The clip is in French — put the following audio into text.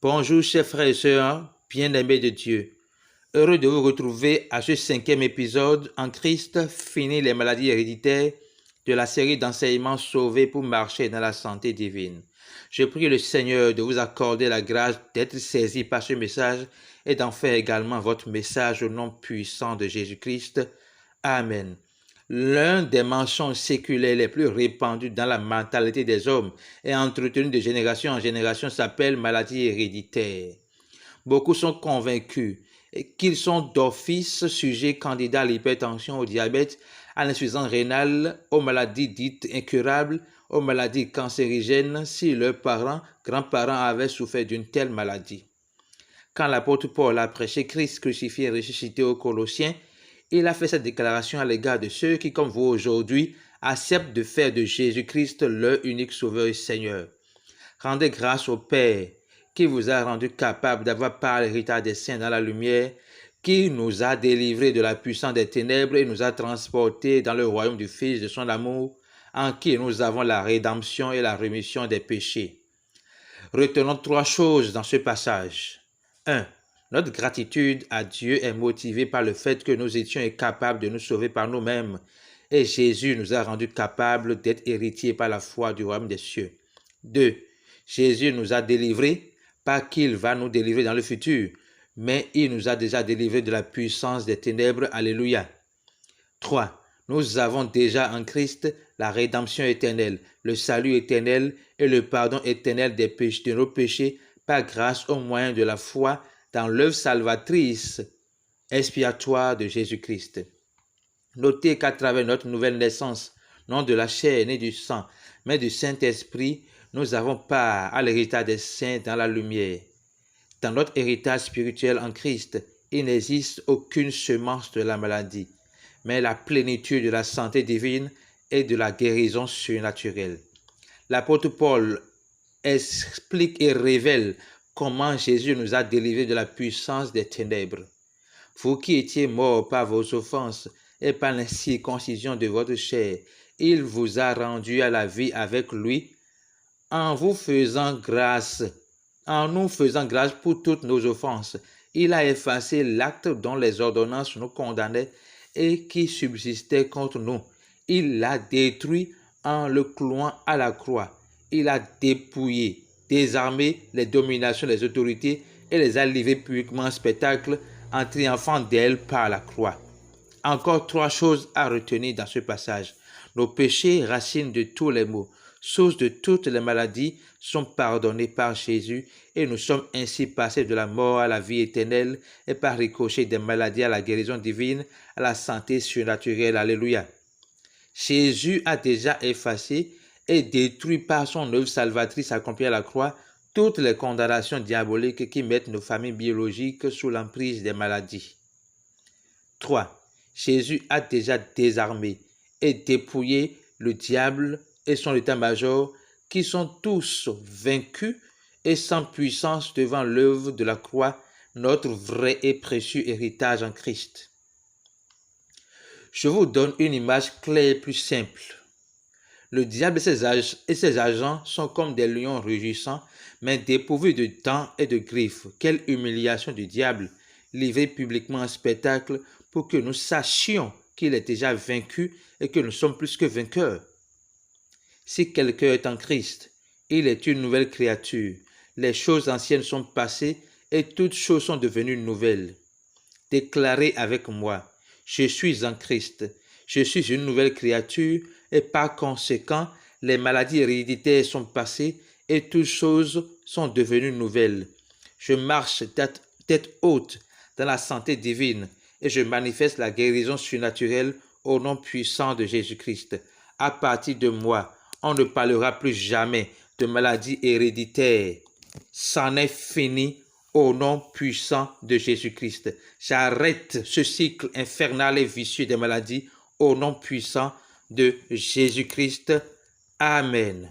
Bonjour chers frères et sœurs, bien-aimés de Dieu. Heureux de vous retrouver à ce 5e épisode en Christ, fini les maladies héréditaires de la série d'enseignements sauvés pour marcher dans la santé divine. Je prie le Seigneur de vous accorder la grâce d'être saisi par ce message et d'en faire également votre message au nom puissant de Jésus-Christ. Amen. L'un des mensonges séculaires les plus répandus dans la mentalité des hommes et entretenu de génération en génération s'appelle maladie héréditaire. Beaucoup sont convaincus qu'ils sont d'office sujets candidats à l'hypertension, au diabète, à l'insuffisance rénale, aux maladies dites incurables, aux maladies cancérigènes si leurs parents, grands-parents avaient souffert d'une telle maladie. Quand l'apôtre Paul a prêché Christ crucifié et ressuscité aux Colossiens, il a fait cette déclaration à l'égard de ceux qui, comme vous aujourd'hui, acceptent de faire de Jésus-Christ leur unique sauveur et Seigneur. Rendez grâce au Père qui vous a rendu capable d'avoir part à l'héritage des saints dans la lumière, qui nous a délivrés de la puissance des ténèbres et nous a transportés dans le royaume du Fils de son amour, en qui nous avons la rédemption et la rémission des péchés. Retenons 3 choses dans ce passage. 1. Notre gratitude à Dieu est motivée par le fait que nous étions incapables de nous sauver par nous-mêmes et Jésus nous a rendus capables d'être héritiers par la foi du royaume des cieux. 2. Jésus nous a délivrés, pas qu'il va nous délivrer dans le futur, mais il nous a déjà délivrés de la puissance des ténèbres. Alléluia. 3. Nous avons déjà en Christ la rédemption éternelle, le salut éternel et le pardon éternel des péchés, de nos péchés par grâce au moyen de la foi dans l'œuvre salvatrice expiatoire de Jésus-Christ. Notez qu'à travers notre nouvelle naissance, non de la chair née du sang, mais du Saint-Esprit, nous avons part à l'héritage des saints dans la lumière. Dans notre héritage spirituel en Christ, il n'existe aucune semence de la maladie, mais la plénitude de la santé divine et de la guérison surnaturelle. L'apôtre Paul explique et révèle comment Jésus nous a délivrés de la puissance des ténèbres. Vous qui étiez morts par vos offenses et par l'incirconcision de votre chair, il vous a rendus à la vie avec lui en nous faisant grâce pour toutes nos offenses. Il a effacé l'acte dont les ordonnances nous condamnaient et qui subsistait contre nous. Il l'a détruit en le clouant à la croix. Il a dépouillé, désarmé les dominations des autorités et les a livrés publiquement en spectacle en triomphant d'elles par la croix. Encore 3 choses à retenir dans ce passage. Nos péchés, racines de tous les maux, source de toutes les maladies, sont pardonnés par Jésus et nous sommes ainsi passés de la mort à la vie éternelle et par ricochet des maladies à la guérison divine, à la santé surnaturelle. Alléluia. Jésus a déjà effacé et détruit par son œuvre salvatrice accomplie à la croix toutes les condamnations diaboliques qui mettent nos familles biologiques sous l'emprise des maladies. 3. Jésus a déjà désarmé et dépouillé le diable et son état-major qui sont tous vaincus et sans puissance devant l'œuvre de la croix, notre vrai et précieux héritage en Christ. Je vous donne une image claire et plus simple. Le diable et ses agents sont comme des lions rugissants, mais dépourvus de dents et de griffes. Quelle humiliation du diable, livré publiquement en spectacle pour que nous sachions qu'il est déjà vaincu et que nous sommes plus que vainqueurs. Si quelqu'un est en Christ, il est une nouvelle créature. Les choses anciennes sont passées et toutes choses sont devenues nouvelles. Déclarez avec moi, je suis en Christ, je suis une nouvelle créature et par conséquent, les maladies héréditaires sont passées et toutes choses sont devenues nouvelles. Je marche tête haute dans la santé divine et je manifeste la guérison surnaturelle au nom puissant de Jésus-Christ. À partir de moi, on ne parlera plus jamais de maladies héréditaires. C'en est fini au nom puissant de Jésus-Christ. J'arrête ce cycle infernal et vicieux des maladies au nom puissant de Jésus-Christ. Amen.